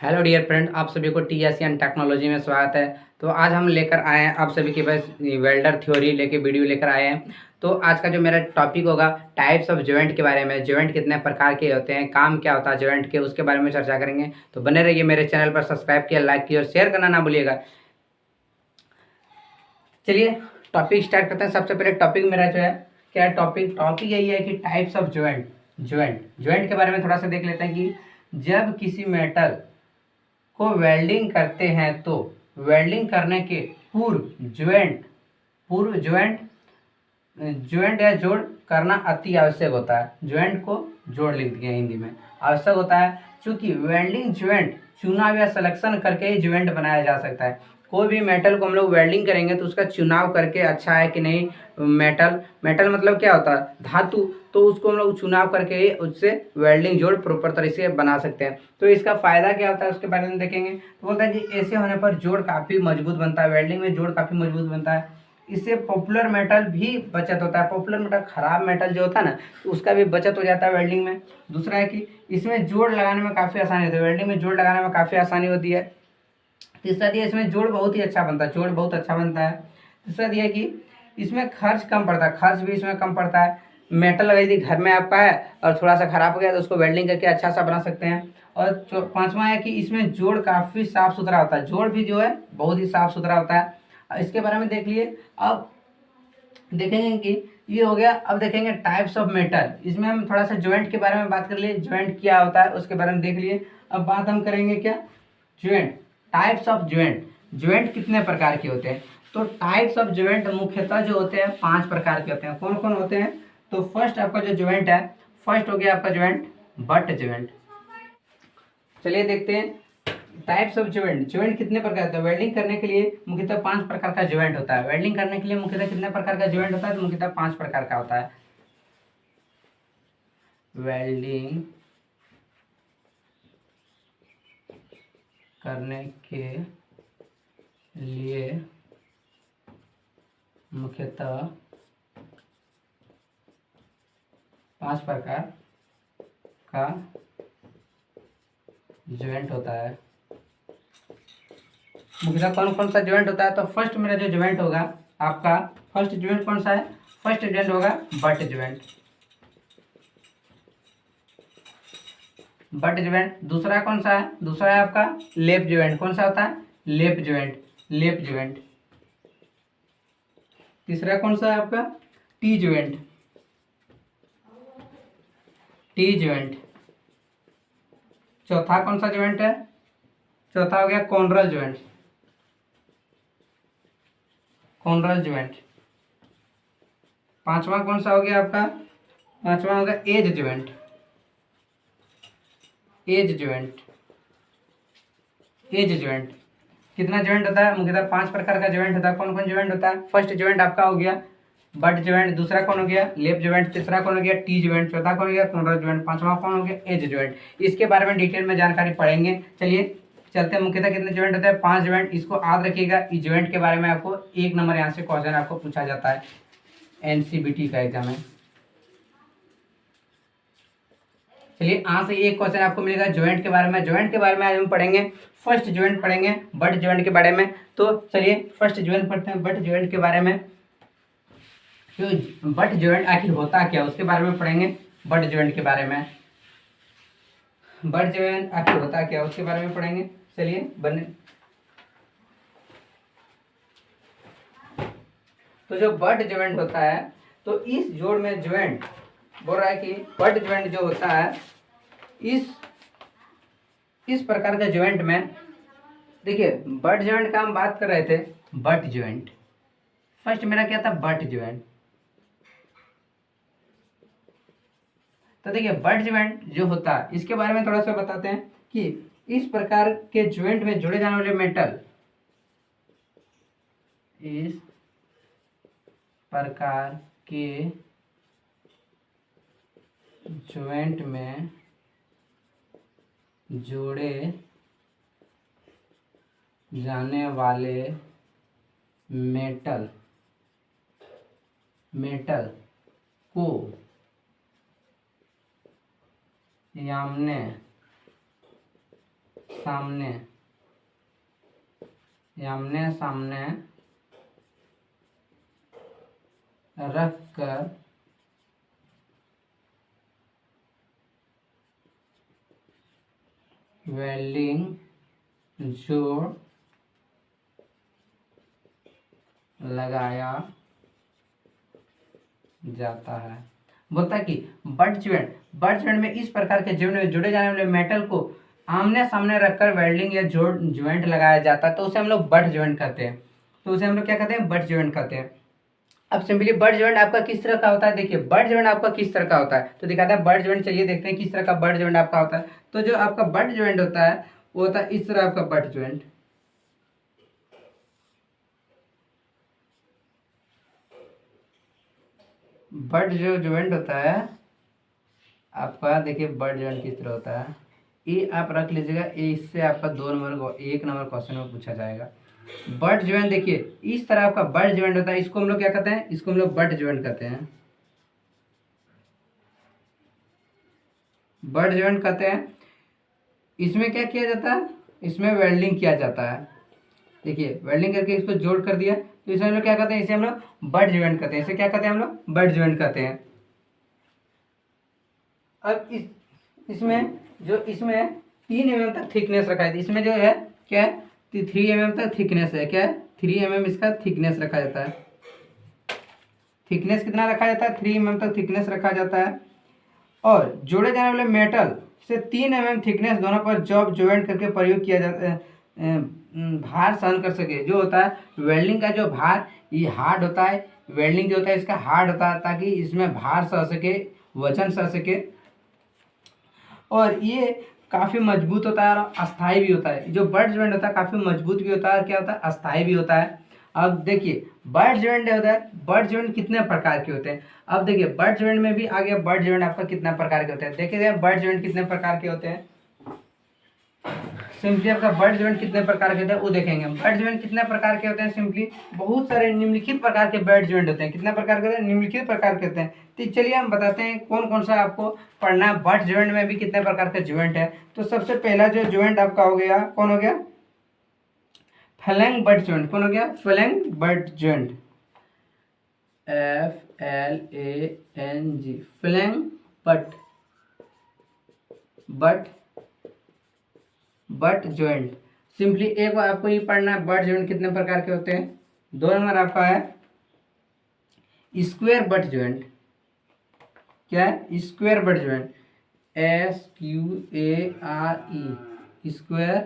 Hello dear friend, आप सभी को टीएसएन टेक्नोलॉजी में स्वागत है। तो आज हम लेकर आए हैं आप सभी के पास वेल्डर थ्योरी लेके वीडियो लेकर आए हैं। तो आज का जो मेरा टॉपिक होगा टाइप्स ऑफ जॉइंट के बारे में। जॉइंट कितने प्रकार के होते हैं, काम क्या होता है जॉइंट के, उसके बारे में चर्चा करेंगे। तो बने रहिए मेरे चैनल पर, सब्सक्राइब किया, लाइक किया और शेयर करना ना भूलिएगा। चलिए टॉपिक स्टार्ट करते हैं। सबसे पहले टॉपिक मेरा जो है क्या है, टॉपिक यही है कि टाइप्स ऑफ जॉइंट। जॉइंट के बारे में थोड़ा सा देख लेते हैं कि जब किसी मेटल को वेल्डिंग करते हैं तो वेल्डिंग करने के पूर्व ज्वाइंट या जोड़ करना अति आवश्यक होता है। ज्वाइंट को जोड़ लिख दिया हिंदी में, आवश्यक होता है। चूंकि वेल्डिंग ज्वाइंट चुनाव या सिलेक्शन करके ही ज्वाइंट बनाया जा सकता है। कोई भी मेटल को हम लोग वेल्डिंग करेंगे तो उसका चुनाव करके अच्छा है कि नहीं, मेटल मतलब क्या होता है, धातु। तो उसको हम लोग चुनाव करके ही उससे वेल्डिंग जोड़ प्रॉपर तरीके से बना सकते हैं। तो इसका फायदा क्या होता है उसके बारे में देखेंगे। तो बोलता है कि ऐसे होने पर जोड़ काफ़ी मजबूत बनता है, वेल्डिंग में जोड़ काफ़ी मजबूत बनता है। इससे पॉपुलर मेटल भी बचत होता है। पॉपुलर मेटल, खराब मेटल जो होता है ना, तो उसका भी बचत हो जाता है वेल्डिंग में। दूसरा है कि इसमें जोड़ लगाने में काफ़ी आसानी होती है, वेल्डिंग में जोड़ लगाने में काफ़ी आसानी होती है। तीसरा दिया इसमें जोड़ बहुत ही अच्छा बनता है, जोड़ बहुत अच्छा बनता है। तीसरा दिया कि इसमें खर्च कम पड़ता है, खर्च भी इसमें कम पड़ता है। मेटल अगर यदि घर में आपका है और थोड़ा सा खराब हो गया तो उसको वेल्डिंग करके अच्छा सा बना सकते हैं। और पांचवा है कि इसमें जोड़ काफ़ी साफ सुथरा होता है, जोड़ भी जो है बहुत ही साफ सुथरा होता है। इसके बारे में देख लिए। अब देखेंगे कि ये हो गया। अब देखेंगे टाइप्स ऑफ मेटल। इसमें हम थोड़ा सा ज्वाइंट के बारे में बात कर लिए, ज्वाइंट क्या होता है उसके बारे में देख लिए। अब बात हम करेंगे क्या, joint, types of joint. Joint कितने प्रकार के होते हैं। तो टाइप्स ऑफ ज्वाइंट मुख्यतः जो होते हैं 5 प्रकार के होते हैं। कौन कौन होते हैं। तो फर्स्ट आपका जो ज्वाइंट है, फर्स्ट हो गया आपका ज्वाइंट बट ज्वाइंट। चलिए देखते हैं टाइप्स ऑफ ज्वाइंट। ज्वाइंट कितने प्रकार होते हैं। वेल्डिंग करने के लिए मुख्यतः 5 प्रकार का ज्वाइंट होता है। वेल्डिंग करने के लिए मुख्यतः कितने प्रकार का ज्वाइंट होता है, तो मुख्यतः 5 प्रकार का होता है। वेल्डिंग करने के लिए मुख्यतः 5 प्रकार का ज्वाइंट होता है। मुख्यतः कौन कौन सा ज्वाइंट होता है। तो फर्स्ट मेरा जो ज्वाइंट होगा आपका, फर्स्ट ज्वाइंट कौन सा है, फर्स्ट ज्वाइंट होगा बट ज्वाइंट। But joint. दूसरा कौन सा है, दूसरा है आपका लेप ज्वाइंट। कौन सा होता है, लेप ज्वाइंट, लेप ज्वाइंट। तीसरा कौन सा है आपका, टी ज्वाइंट, टी ज्वाइंट। चौथा कौन सा ज्वाइंट है, चौथा हो गया कॉर्नरल ज्वाइंट, कॉर्नरल ज्वाइंट। पांचवा कौन सा हो गया आपका, पांचवा होगा as joint, as joint, as joint. कितना ज्वाइंट होता है, मुख्यतः 5 प्रकार का ज्वाइंट होता है। कौन कौन ज्वाइंट होता है, फर्स्ट ज्वाइंट आपका हो गया बट ज्वाइंट, दूसरा कौन हो गया लेप ज्वाइंट, तीसरा कौन हो गया टी ज्वाइंट, चौथा कौन हो गया कॉर्नरल ज्वाइंट, पांचवा कौन हो गया एज ज्वाइंट। इसके बारे में डिटेल में जानकारी पढ़ेंगे। चलिए चलते हैं। मुख्यतः कितने ज्वाइंट होते हैं, 5 ज्वाइंट। इसको याद रखिएगा। इस ज्वाइंट के बारे में आपको 1 नंबर यहाँ से क्वेश्चन आपको पूछा जाता है एनसीबीटी का एग्जाम में। चलिए यहाँ से एक क्वेश्चन आपको मिलेगा ज्वाइंट के बारे में। ज्वाइंट के बारे में आज हम पढ़ेंगे, फर्स्ट ज्वाइंट पढ़ेंगे बट ज्वाइंट के बारे में। तो चलिए फर्स्ट ज्वाइंट पढ़ते हैं, बट ज्वाइंट के बारे में। तो बट ज्वाइंट आखिर होता क्या उसके बारे में पढ़ेंगे, बट ज्वाइंट के बारे में। बट ज्वाइंट आखिर होता क्या उसके बारे में पढ़ेंगे। चलिए बने। तो जो बट ज्वाइंट होता है, तो इस जोड़ में ज्वाइंट बोल रहा है कि बट ज्वाइंट जो होता है, इस प्रकार के ज्वाइंट में देखिए, बट ज्वाइंट का हम बात कर रहे थे। बट ज्वाइंट फर्स्ट मेरा क्या था, बट ज्वाइंट। तो देखिए बट ज्वाइंट जो होता है इसके बारे में थोड़ा सा बताते हैं कि इस प्रकार के ज्वाइंट में जोड़े जाने वाले मेटल, इस प्रकार के ज्वाइंट में जोड़े जाने वाले मेटल को सामने सामने आमने सामने रख कर वेल्डिंग जोड़ लगाया जाता है। बोलता है कि बट ज्वाइंट में इस प्रकार के ज्वाइंट में जुड़े जाने वाले मेटल को आमने सामने रखकर वेल्डिंग या ज्वाइंट लगाया जाता है, तो उसे हम लोग बट ज्वाइंट कहते हैं। तो उसे हम लोग क्या कहते हैं? बट ज्वाइंट कहते हैं। अब सिंपली बट ज्वाइंट आपका किस तरह का होता है, देखिए बट ज्वाइंट आपका किस तरह का होता है, तो दिखाता है बट ज्वाइंट। चलिए देखते हैं किस तरह का बट ज्वाइंट आपका होता है। तो जो आपका बट ज्वाइंट होता है वो होता है इस तरह आपका बट ज्वाइंट। बट जो ज्वाइंट होता है आपका, देखिए बट ज्वाइंट किस तरह होता है, ये आप रख लीजिएगा। इससे आपका 1 नंबर क्वेश्चन में पूछा जाएगा। बट ज्वाइंट देखिए इस तरह आपका बट ज्वाइंट होता है, इसको हम लोग क्या कहते हैं? इसको हम लोग बट ज्वाइंट कहते हैं। बट ज्वाइंट कहते हैं। इसमें क्या किया जाता है? इसमें वेल्डिंग किया जाता है। देखिए वेल्डिंग करके इसको जोड़ कर दिया, तो इसे हम लोग क्या कहते हैं? इसे हम लोग बट ज्वाइंट कहते हैं। इसे क्या कहते हैं हम लोग? बट ज्वाइंट कहते हैं। अब इसमें 3 mm तक थिकनेस रखा है। इसमें जो है क्या है? 3 mm तक थिकनेस है। क्या है? 3 mm इसका थिकनेस रखा जाता है। थिकनेस कितना रखा जाता है? 3 mm तक थिकनेस रखा जाता है। और जोड़े जाने वाले मेटल से 3 mm थिकनेस दोनों पर जॉब ज्वाइंट करके प्रयोग किया जाता है, भार सहन कर सके। जो होता है वेल्डिंग का जो भार, ये हार्ड होता है। वेल्डिंग जो होता है इसका हार्ड होता है, ताकि इसमें भार सह सके, वजन सह सके। और ये काफ़ी मजबूत होता है और अस्थाई भी होता है। जो बट ज्वाइंट होता है काफ़ी मजबूत भी होता है और क्या होता है? अस्थाई भी होता है। अब देखिए बट ज्वाइंट होता है, बट ज्वाइंट कितने प्रकार के होते हैं? अब देखिए बट ज्वाइंट में भी आ गया, बट ज्वाइंट आपका कितना प्रकार के होते हैं। देखिए बट ज्वाइंट कितने प्रकार के होते हैं। सिंपली आपका बट ज्वाइंट कितने प्रकार के होते हैं वो देखेंगे। बट ज्वाइंट कितने प्रकार के होते हैं? सिंपली बहुत सारे निम्नलिखित प्रकार के बट ज्वाइंट होते हैं। कितने प्रकार के होते हैं? निम्नलिखित प्रकार के होते हैं। तो चलिए हम बताते हैं कौन कौन सा आपको पढ़ना है। बट ज्वाइंट में भी कितने प्रकार के ज्वाइंट है। तो सबसे पहला जो ज्वाइंट आपका हो गया, कौन हो गया? Flange butt joint. कौन हो गया? Flange butt joint. FLANG, flange butt joint. Simply एक बार आपको ये पढ़ना है बट ज्वाइंट कितने प्रकार के होते हैं। 2 नंबर आपका है स्क्वायर बट ज्वाइंट। क्या है? Square but joint. SQARE, square.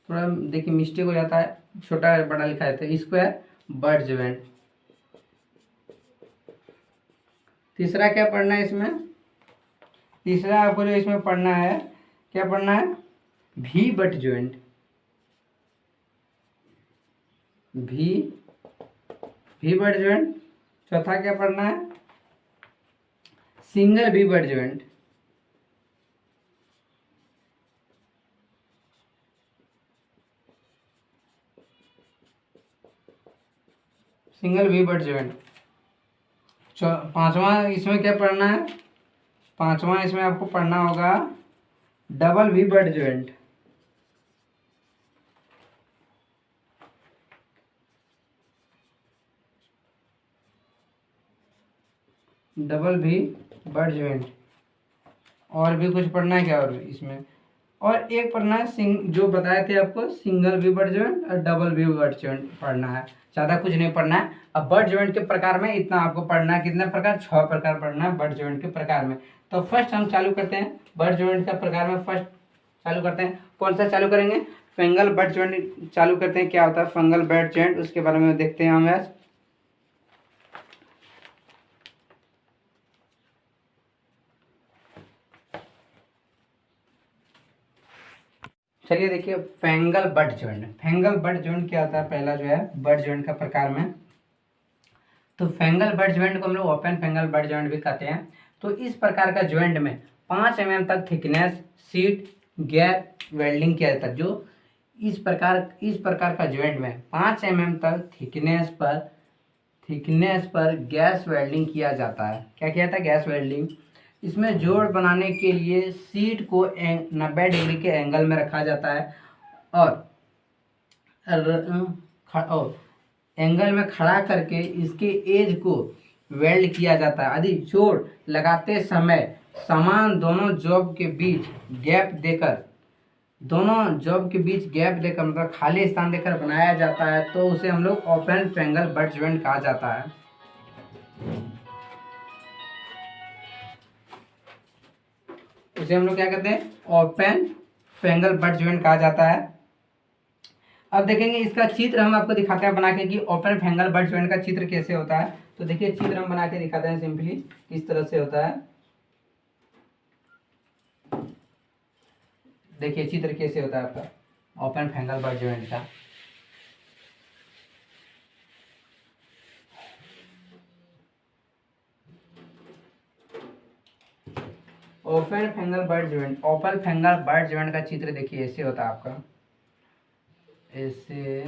थोड़ा देखिए मिस्टेक हो जाता है, छोटा बड़ा लिखा जाता है। Square but joint. तीसरा क्या पढ़ना है इसमें? तीसरा आपको जो इसमें पढ़ना है, क्या पढ़ना है? भी बट ज्वाइंट। भी बट ज्वाइंट। चौथा क्या पढ़ना है? सिंगल भी बट ज्वाइंट। सिंगल भी बट ज्वाइंट। पांचवा इसमें क्या पढ़ना है? पांचवा इसमें आपको पढ़ना होगा डबल भी बट ज्वाइंट। डबल भी बट ज्वाइंट। और भी कुछ पढ़ना है क्या? और इसमें और एक पढ़ना है जो बताए थे आपको, सिंगल भी बट ज्वाइंट और डबल भी बट ज्वाइंट पढ़ना है। ज़्यादा कुछ नहीं पढ़ना है। अब बट ज्वाइंट के प्रकार में इतना आपको पढ़ना है। कितने प्रकार? 6 प्रकार पढ़ना है बट ज्वाइंट के प्रकार में। तो फर्स्ट हम चालू करते हैं बट ज्वाइंट का प्रकार में। फर्स्ट चालू करते हैं, कौन सा चालू करेंगे? फंगल बट ज्वाइंट चालू करते हैं। क्या होता है फंगल बट ज्वाइंट, उसके बारे में देखते हैं हम आज। चलिए देखिए fungal but joint. Fungal but joint क्या होता है? पहला जो है बट ज्वाइंट का प्रकार में, तो फंगल बट ज्वाइंट को हम लोग ओपन फंगल बट ज्वाइंट भी कहते हैं। तो इस प्रकार का ज्वाइंट में 5 mm तक थिकनेस सीट गैप वेल्डिंग किया जाता है। जो इस प्रकार का ज्वाइंट में 5 mm तक थिकनेस पर गैस वेल्डिंग किया जाता है। क्या किया जाता है? Gas welding. इसमें जोड़ बनाने के लिए शीट को 90 डिग्री के एंगल में रखा जाता है और एंगल में खड़ा करके इसके एज को वेल्ड किया जाता है। यदि जोड़ लगाते समय समान दोनों जॉब के बीच गैप देकर मतलब खाली स्थान देकर बनाया जाता है तो उसे हम लोग ओपन फैंगल बट जॉइंट कहा जाता है। उसे हम लोग क्या कहते हैं? ओपन फैंगल बट जॉइंट कहा जाता है। अब देखेंगे इसका चित्र हम आपको दिखाते हैं बना के कि ओपन फैंगल बट जॉइंट का चित्र कैसे होता है। तो देखिए चित्र हम बना के दिखाते हैं सिंपली किस तरह से होता है। देखिए चित्र कैसे होता है आपका ओपन फैंगल बट जॉइंट का। ओपन फैंगल बट जॉइंट का चित्र देखिए ऐसे होता है आपका, ऐसे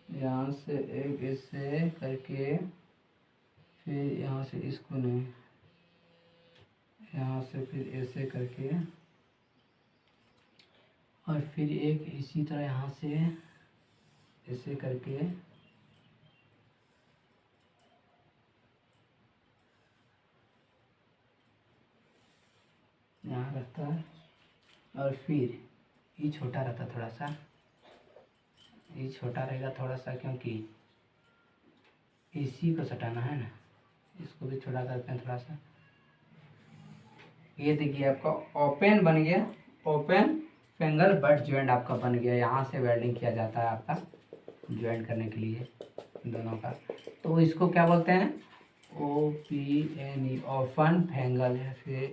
यहाँ से एक ऐसे करके फिर यहाँ से इसको नहीं, यहाँ से फिर ऐसे करके और फिर एक इसी तरह यहाँ से ऐसे करके यहाँ रहता है और फिर ये छोटा रहता थोड़ा सा, ये छोटा रहेगा थोड़ा सा क्योंकि इसी को सटाना है ना, इसको भी छोटा करते हैं थोड़ा सा। ये देखिए आपका ओपन बन गया, ओपन फैंगल बट जॉइंट आपका बन गया। यहाँ से वेल्डिंग किया जाता है आपका ज्वाइंट करने के लिए दोनों का। तो इसको क्या बोलते हैं? OPN ओपन फैंगल है। फिर